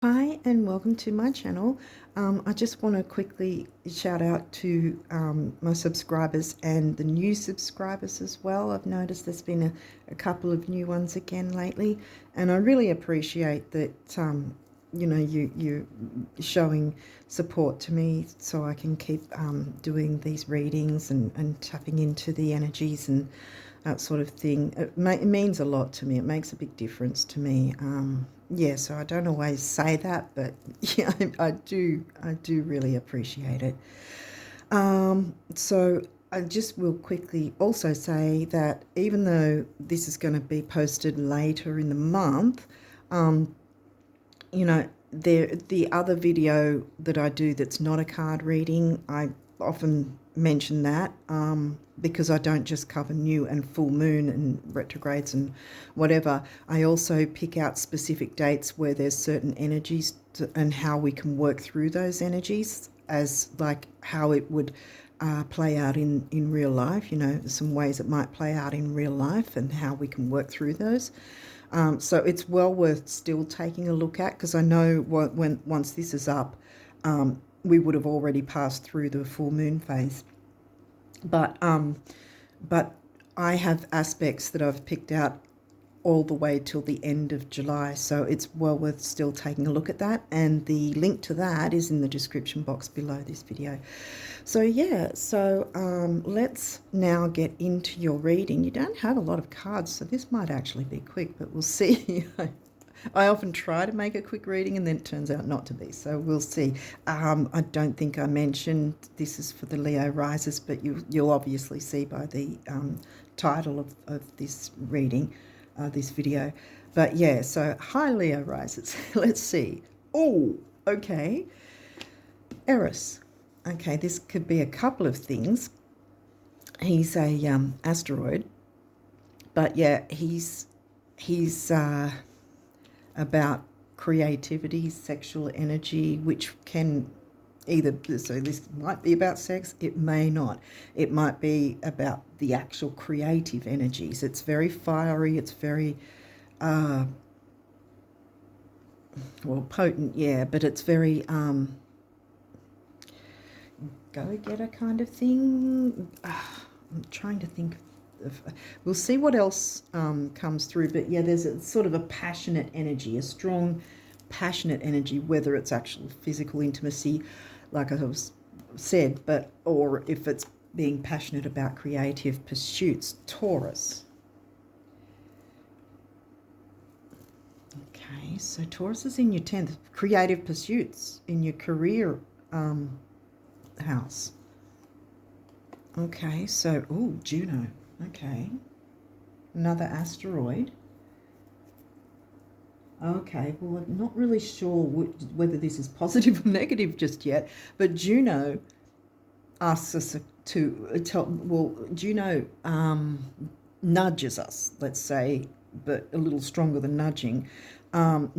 Hi and welcome to my channel. I just want to quickly shout out to my subscribers and the new subscribers as well. I've noticed there's been a couple of new ones again lately, and I really appreciate that you're showing support to me so I can keep doing these readings and tapping into the energies and that sort of thing. It means a lot to me. It makes a big difference to me. Yeah, so I don't always say that, but yeah, I do really appreciate it. So I just will quickly also say that even though this is going to be posted later in the month, you know, the other video that I do that's not a card reading, I often mention that because I don't just cover new and full moon and retrogrades and whatever. I also pick out specific dates where there's certain energies and how we can work through those energies, as like how it would play out in real life, some ways it might play out in real life and how we can work through those. So it's well worth still taking a look at, because I know once this is up, we would have already passed through the full moon phase. But I have aspects that I've picked out all the way till the end of July, so it's well worth still taking a look at that, and the link to that is in the description box below this video. So yeah, let's now get into your reading. You don't have a lot of cards, so this might actually be quick, but we'll see. I often try to make a quick reading and then it turns out not to be, so we'll see. I don't think I mentioned this is for the Leo risers, but you'll obviously see by the title of this reading, this video. But yeah, so hi Leo risers. Let's see. Oh, okay. Eris. Okay, this could be a couple of things. He's a asteroid, but yeah, he's about creativity, sexual energy, which can either, so this might be about sex, it may not. It might be about the actual creative energies. It's very fiery, it's very potent, yeah, but it's very go-getter kind of thing. I'm trying to think of, we'll see what else comes through, but yeah, there's a sort of a passionate energy, a strong passionate energy, whether it's actual physical intimacy, like I said, or if it's being passionate about creative pursuits. Taurus. Okay, so Taurus is in your 10th. Creative pursuits in your career house. Okay, so, Juno. Okay. Another asteroid. Okay, well, I'm not really sure whether this is positive or negative just yet, but Juno asks us to tell, Juno nudges us, let's say, but a little stronger than nudging.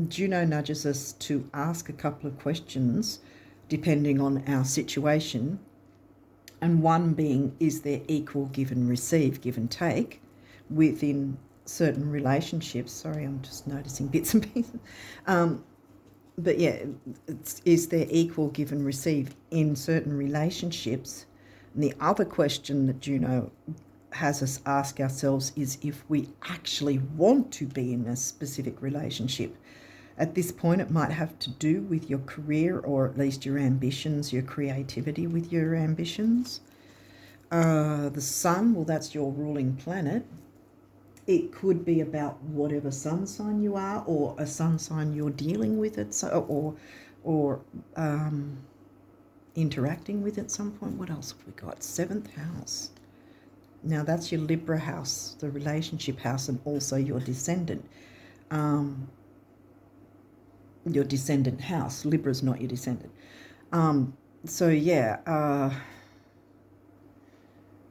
Juno nudges us to ask a couple of questions depending on our situation, and one being, is there equal give and receive, give and take within certain relationships? Sorry, I'm just noticing bits and pieces. But yeah, is there equal give and receive in certain relationships? And the other question that Juno has us ask ourselves is if we actually want to be in a specific relationship. At this point, it might have to do with your career, or at least your ambitions, your creativity with your ambitions. The sun, well, that's your ruling planet. It could be about whatever sun sign you are, or a sun sign you're dealing with it, or interacting with at some point. What else have we got? 7th house. Now that's your Libra house, the relationship house, and also your descendant. Your descendant house. Libra's not your descendant. So yeah,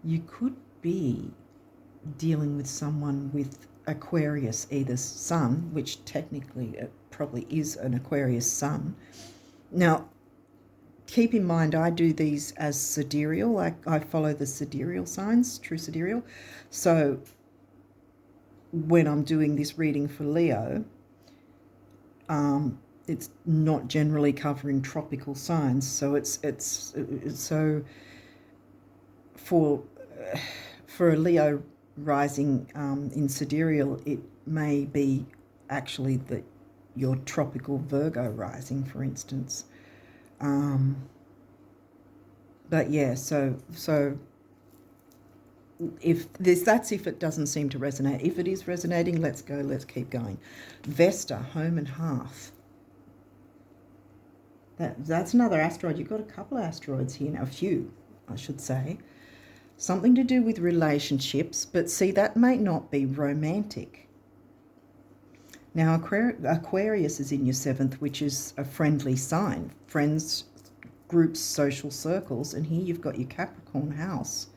you could be dealing with someone with Aquarius, either sun, which technically it probably is an Aquarius sun. Now, keep in mind, I do these as sidereal. I follow the sidereal signs, true sidereal. So when I'm doing this reading for Leo, it's not generally covering tropical signs. So it's so for a Leo rising in sidereal, it may be actually that your tropical Virgo rising, for instance. But yeah, so if that's if it doesn't seem to resonate. If it is resonating, let's go, let's keep going. Vesta, home and hearth. That's another asteroid. You've got a couple of asteroids here now, a few, I should say. Something to do with relationships, but see, that may not be romantic. Now, Aquarius is in your 7th, which is a friendly sign. Friends, groups, social circles, and here you've got your Capricorn house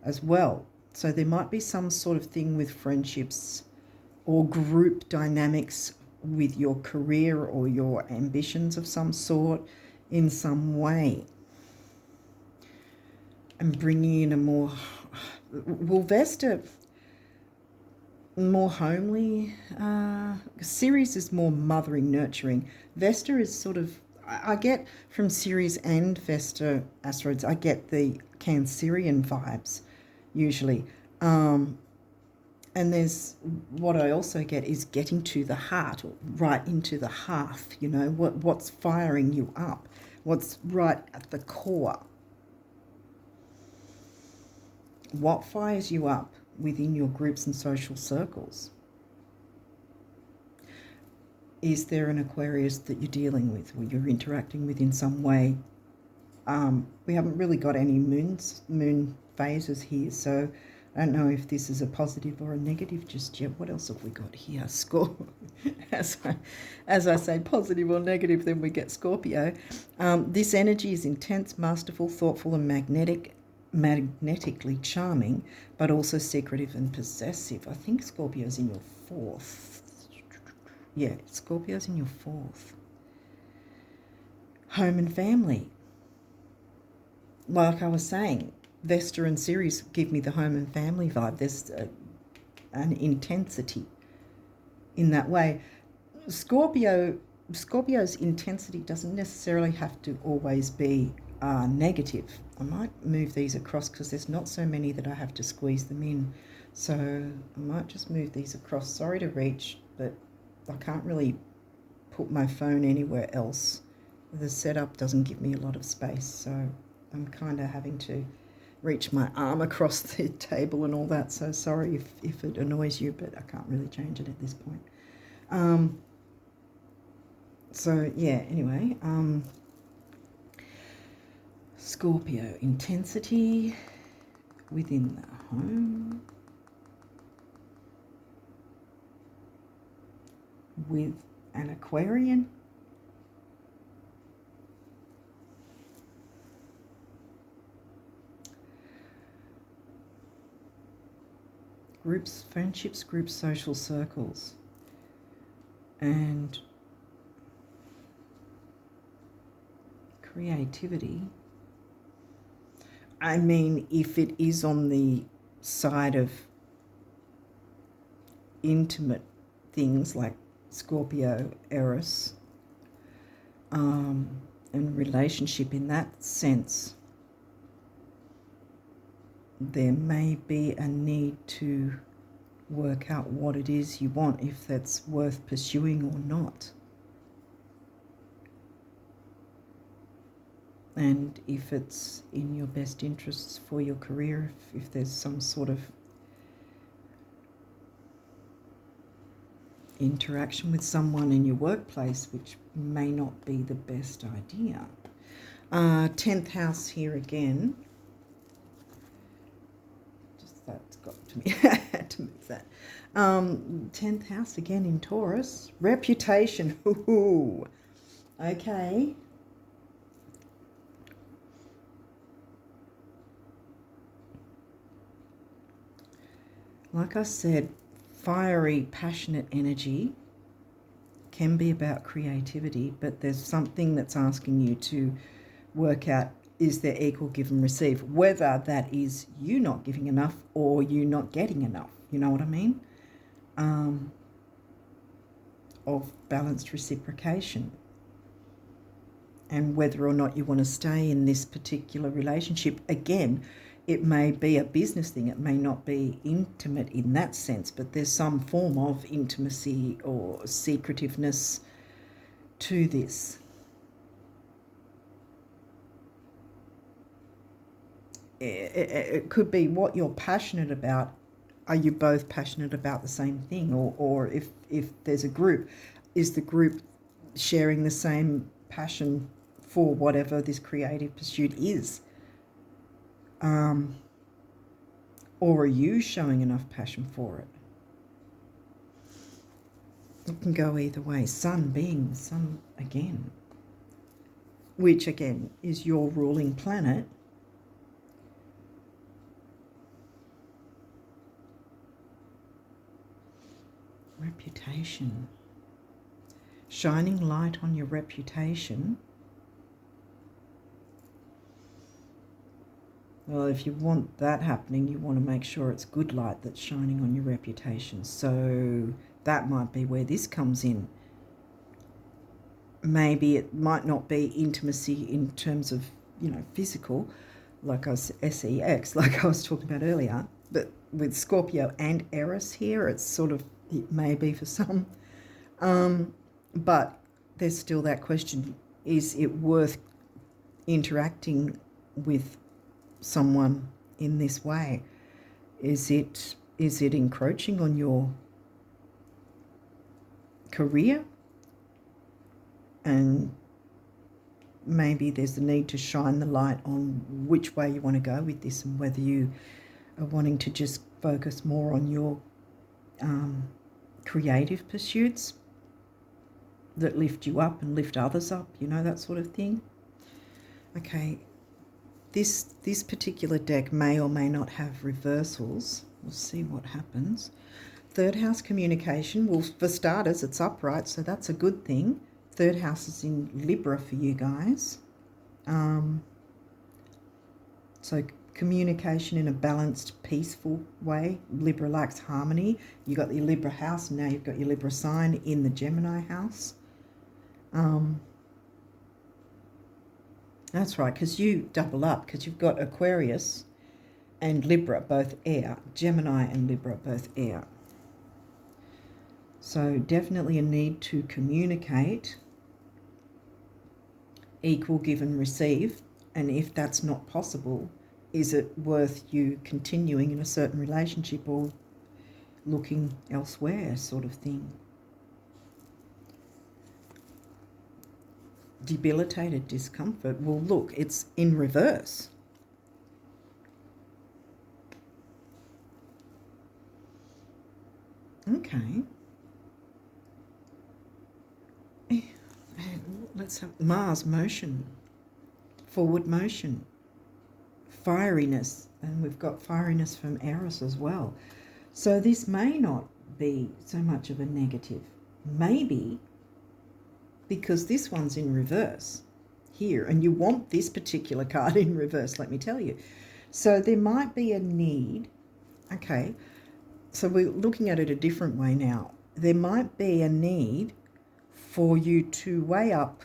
as well. So there might be some sort of thing with friendships or group dynamics with your career or your ambitions of some sort in some way. And bringing in a more, well, Vesta, more homely. Ceres is more mothering, nurturing. Vesta is sort of, I get from Ceres and Vesta asteroids, I get the Cancerian vibes usually. And there's what I also get is getting to the heart, or right into the hearth, you know, what's firing you up, what's right at the core. What fires you up within your groups and social circles? Is there an Aquarius that you're dealing with, or you're interacting with in some way? We haven't really got any moon phases here, so I don't know if this is a positive or a negative just yet. What else have we got here? As I say, positive or negative, then we get Scorpio. This energy is intense, masterful, thoughtful, and magnetically charming, but also secretive and possessive. I think Scorpio's in your 4th. Yeah, Scorpio's in your 4th. Home and family. Like I was saying, Vesta and Ceres give me the home and family vibe. There's an intensity in that way. Scorpio's intensity doesn't necessarily have to always be negative. I might move these across because there's not so many that I have to squeeze them in. So I might just move these across. Sorry to reach, but I can't really put my phone anywhere else. The setup doesn't give me a lot of space, so I'm kind of having to reach my arm across the table and all that. So sorry if it annoys you, but I can't really change it at this point. So yeah, anyway, Scorpio, intensity within the home with an Aquarian. Groups, friendships, groups, social circles. And creativity. I mean, if it is on the side of intimate things like Scorpio, Eros, and relationship in that sense, there may be a need to work out what it is you want, if that's worth pursuing or not. And if it's in your best interests for your career, if there's some sort of interaction with someone in your workplace, which may not be the best idea. 10th house here again. Just that's got to me. I had to move that. 10th house again in Taurus. Reputation. Ooh. Okay. Like I said, fiery, passionate energy can be about creativity, but there's something that's asking you to work out, is there equal give and receive? Whether that is you not giving enough or you not getting enough. You know what I mean? of balanced reciprocation. And whether or not you want to stay in this particular relationship, again, it may be a business thing. It may not be intimate in that sense, but there's some form of intimacy or secretiveness to this. It could be what you're passionate about. Are you both passionate about the same thing? Or if there's a group, is the group sharing the same passion for whatever this creative pursuit is? Or are you showing enough passion for it? It can go either way. Sun being the sun again, which again is your ruling planet. Reputation. Shining light on your reputation. Well, if you want that happening, you want to make sure it's good light that's shining on your reputation. So that might be where this comes in. Maybe it might not be intimacy in terms of, physical, like I was sex, like I was talking about earlier, but with Scorpio and Eris here, it's sort of, it may be for some. But there's still that question, is it worth interacting with someone in this way? Is it encroaching on your career? And maybe there's the need to shine the light on which way you want to go with this, and whether you are wanting to just focus more on your creative pursuits that lift you up and lift others up, that sort of thing. Okay, this particular deck may or may not have reversals. We'll see what happens. Third house communication. Well, for starters, it's upright, so that's a good thing. Third house is in Libra for you guys. So communication in a balanced, peaceful way. Libra likes harmony. You got your Libra house, and now you've got your Libra sign in the Gemini house. That's right, because you double up, because you've got Aquarius and Libra, both air. Gemini and Libra, both air. So definitely a need to communicate, equal give and receive. And if that's not possible, is it worth you continuing in a certain relationship or looking elsewhere, sort of thing? Debilitated discomfort. Well, look, it's in reverse. Okay. Let's have Mars motion, forward motion, fieriness, and we've got fieriness from Eris as well. So this may not be so much of a negative. Maybe because this one's in reverse here, and you want this particular card in reverse, let me tell you. So there might be a need. Okay, so we're looking at it a different way now. There might be a need for you to weigh up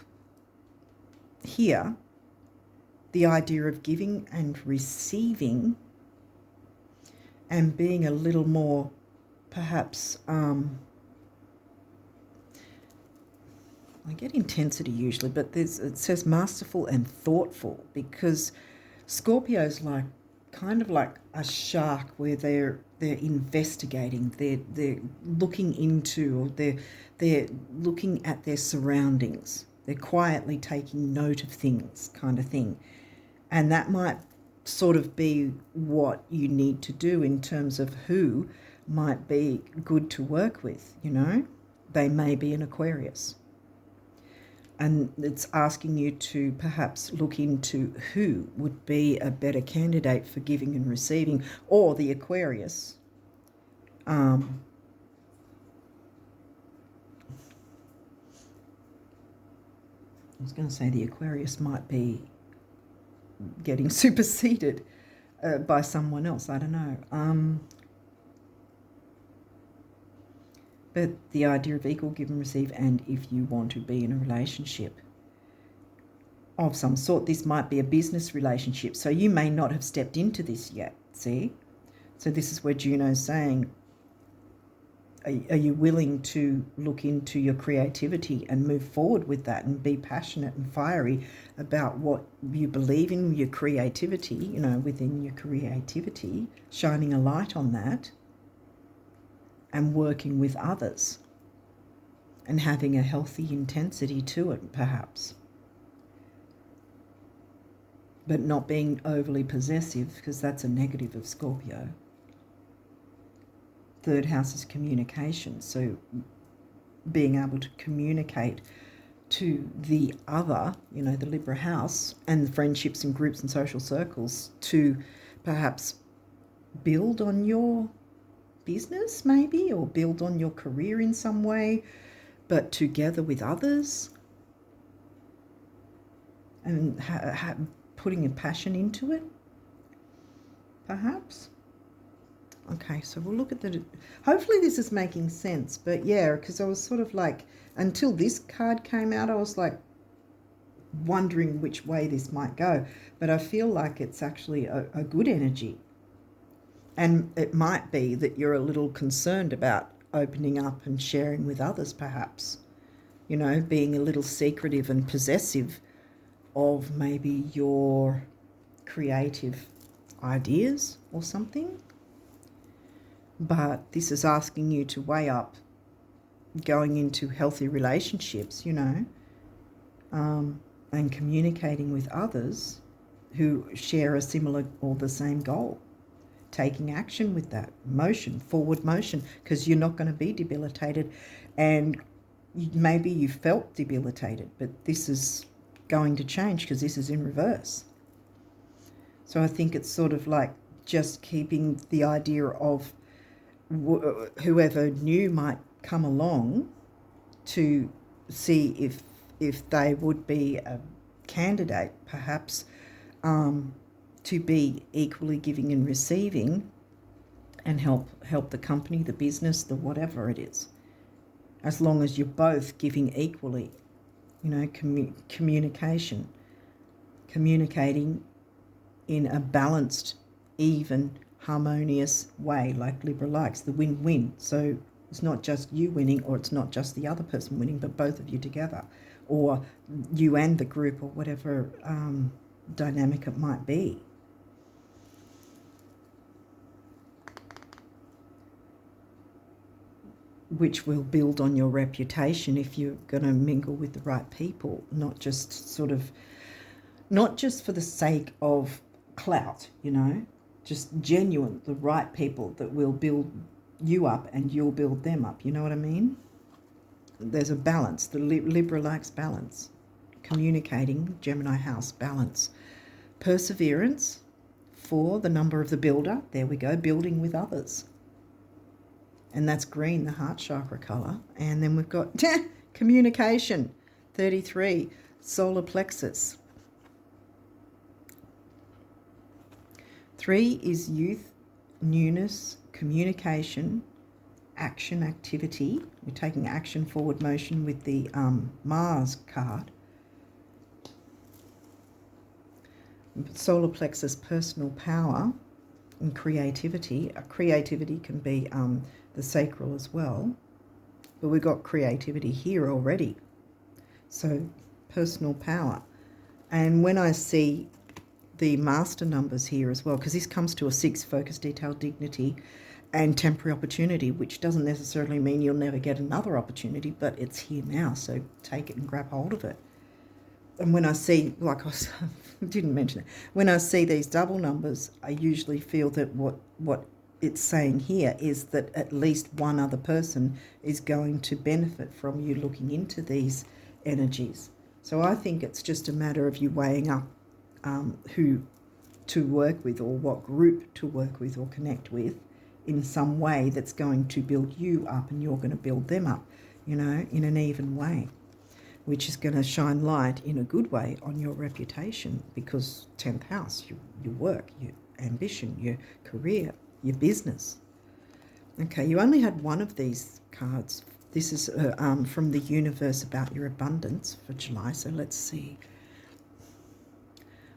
here the idea of giving and receiving, and being a little more perhaps I get intensity usually, but it says masterful and thoughtful, because Scorpio's like kind of like a shark, where they're investigating, they're looking into, or they're looking at their surroundings, they're quietly taking note of things, kind of thing. And that might sort of be what you need to do in terms of who might be good to work with. They may be an Aquarius, and it's asking you to perhaps look into who would be a better candidate for giving and receiving, or the Aquarius. I was going to say the Aquarius might be getting superseded by someone else. I don't know. But the idea of equal give and receive, and if you want to be in a relationship of some sort, this might be a business relationship. So you may not have stepped into this yet, see? So this is where Juno's saying, are you willing to look into your creativity and move forward with that and be passionate and fiery about what you believe in, your creativity, you know, within your creativity, shining a light on that and working with others and having a healthy intensity to it, perhaps. But not being overly possessive, because that's a negative of Scorpio. Third house is communication, so being able to communicate to the other, you know, the Libra house, and the friendships and groups and social circles to perhaps build on your business maybe, or build on your career in some way, but together with others, and putting a passion into it, perhaps. Okay, so we'll look at the... Hopefully this is making sense, but yeah, because I was sort of like, until this card came out, I was like wondering which way this might go. But I feel like it's actually a good energy. And it might be that you're a little concerned about opening up and sharing with others, perhaps. You know, being a little secretive and possessive of maybe your creative ideas or something. But this is asking you to weigh up going into healthy relationships, you know, and communicating with others who share a similar or the same goal. Taking action with that motion, forward motion, because you're not going to be debilitated. And maybe you felt debilitated, but this is going to change because this is in reverse. So I think it's sort of like just keeping the idea of whoever new might come along to see if they would be a candidate, perhaps, to be equally giving and receiving, and help the company, the business, the whatever it is, as long as you're both giving equally, you know, communicating in a balanced, even, harmonious way, like Libra likes, the win-win. So it's not just you winning, or it's not just the other person winning, but both of you together, or you and the group, or whatever dynamic it might be. Which will build on your reputation if you're going to mingle with the right people, not just for the sake of clout, you know, just genuine, the right people that will build you up and you'll build them up. You know what I mean? There's a balance. The Libra likes balance. Communicating, Gemini house, balance. Perseverance, 4, the number of the builder. There we go, building with others. And that's green, the heart chakra colour. And then we've got communication, 33, solar plexus. 3 is youth, newness, communication, action, activity. We're taking action, forward motion with the Mars card. Solar plexus, personal power and creativity. Creativity can be the sacral as well, but we've got creativity here already. So personal power. And when I see the master numbers here as well, because this comes to a 6, focus, detail, dignity, and temporary opportunity, which doesn't necessarily mean you'll never get another opportunity, but it's here now, so take it and grab hold of it. And when I see, like I didn't mention it, when I see these double numbers, I usually feel that what it's saying here is that at least one other person is going to benefit from you looking into these energies. So I think it's just a matter of you weighing up who to work with, or what group to work with or connect with in some way that's going to build you up and you're going to build them up, you know, in an even way, which is going to shine light in a good way on your reputation, because 10th house, your work, your ambition, your career, your business. Okay, you only had one of these cards. This is from the universe about your abundance for July. So let's see.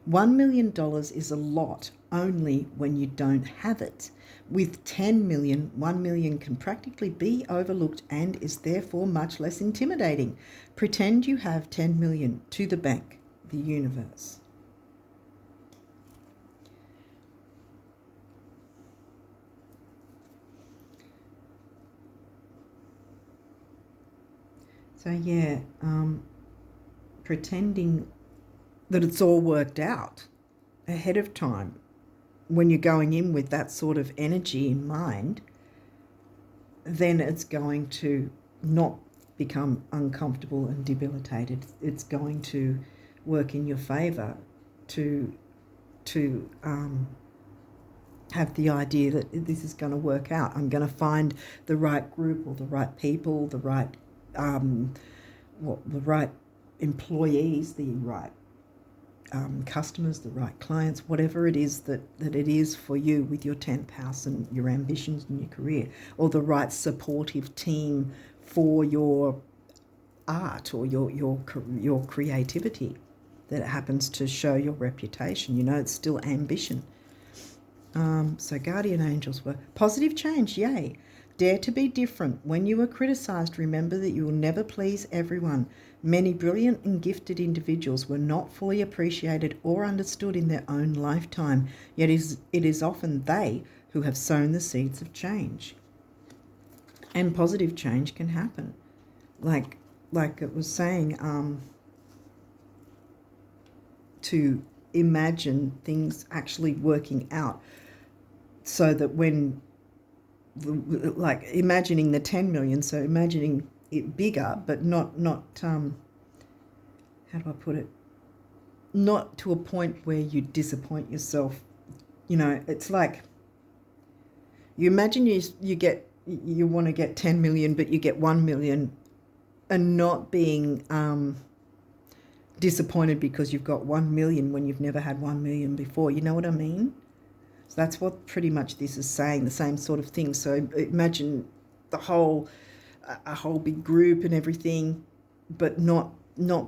$1 million is a lot only when you don't have it. With 10 million, 1 million can practically be overlooked and is therefore much less intimidating. Pretend you have 10 million to the bank, the universe. So yeah, pretending that it's all worked out ahead of time when you're going in with that sort of energy in mind, then it's going to not become uncomfortable and debilitated. It's going to work in your favor to have the idea that this is going to work out. I'm going to find the right group or the right people, the right the right employees, the right customers, the right clients, whatever it is that it is for you with your 10th house and your ambitions and your career, or the right supportive team for your art or your creativity that happens to show your reputation. You know, it's still ambition. So guardian angels were positive change, yay. Dare to be different. When you are criticized, remember that you will never please everyone. Many brilliant and gifted individuals were not fully appreciated or understood in their own lifetime, yet it is often they who have sown the seeds of change. And positive change can happen. Like it was saying, to imagine things actually working out so that when like imagining the 10 million, so imagining it bigger, but not how do I put it, not to a point where you disappoint yourself. You know, it's like you imagine you want to get 10 million, but you get 1 million, and not being disappointed because you've got 1 million when you've never had 1 million before. You know what I mean? So that's what pretty much this is saying, the same sort of thing. So imagine a whole big group and everything, but not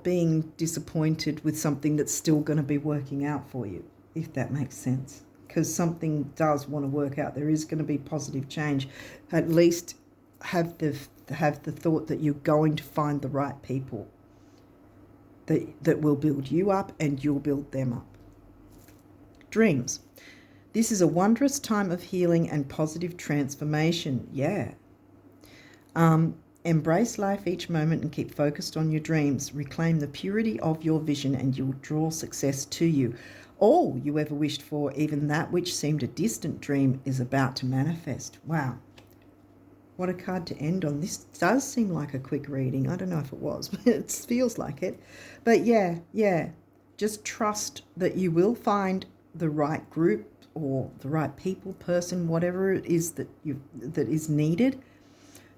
being disappointed with something that's still going to be working out for you, if that makes sense. Because something does want to work out. There is going to be positive change. At least have the thought that you're going to find the right people that will build you up and you'll build them up. Dreams. This is a wondrous time of healing and positive transformation. Yeah. Embrace life each moment and keep focused on your dreams. Reclaim the purity of your vision and you'll draw success to you. All you ever wished for, even that which seemed a distant dream, is about to manifest. Wow. What a card to end on. This does seem like a quick reading. I don't know if it was, but it feels like it. But yeah. Just trust that you will find the right group or the right people, person, whatever it is that is needed.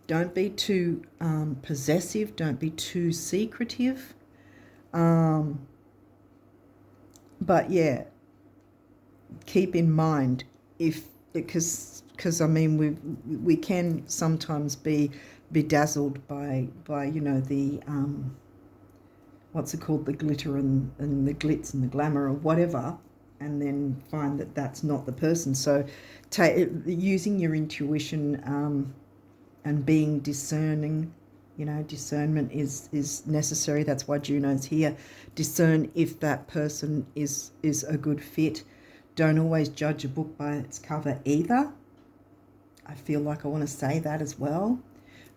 Don't be too possessive. Don't be too secretive. But yeah, keep in mind because I mean we can sometimes be bedazzled by you know the what's it called, the glitter and the glitz and the glamour or whatever, and then find that that's not the person. So using your intuition and being discerning, you know, discernment is necessary. That's why Juno's here. Discern if that person is a good fit. Don't always judge a book by its cover either. I feel like I want to say that as well.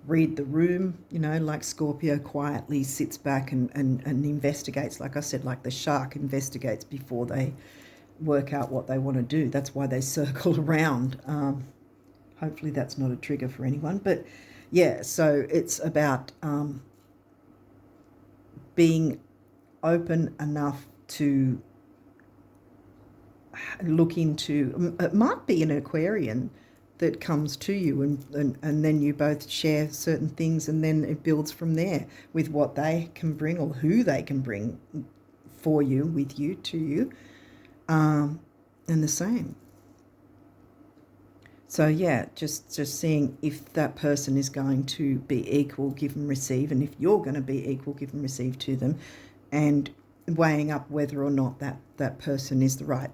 Read the room, you know, like Scorpio quietly sits back and investigates. Like I said, like the shark investigates before they work out what they want to do. That's why they circle around. Hopefully that's not a trigger for anyone. But yeah, so it's about being open enough to look into, it might be an Aquarian that comes to you and then you both share certain things and then it builds from there with what they can bring or who they can bring for you, with you, to you, and the same. So yeah, just seeing if that person is going to be equal, give and receive, and if you're going to be equal, give and receive to them, and weighing up whether or not that person is the right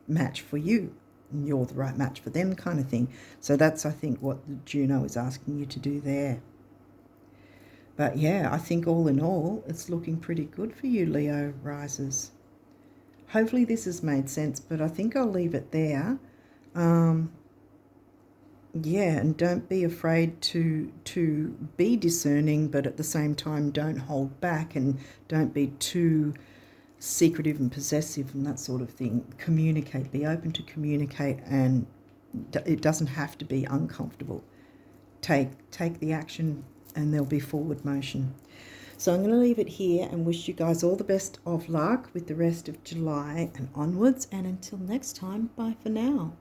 match for you and you're the right match for them, kind of thing. So that's, I think, what the Juno is asking you to do there. But yeah, I think all in all, it's looking pretty good for you, Leo risers. Hopefully this has made sense, but I think I'll leave it there. Yeah, and don't be afraid to be discerning, but at the same time don't hold back and don't be too secretive and possessive and that sort of thing. Communicate, be open to communicate, and it doesn't have to be uncomfortable. Take the action and there'll be forward motion. So I'm going to leave it here and wish you guys all the best of luck with the rest of July and onwards, and until next time, bye for now.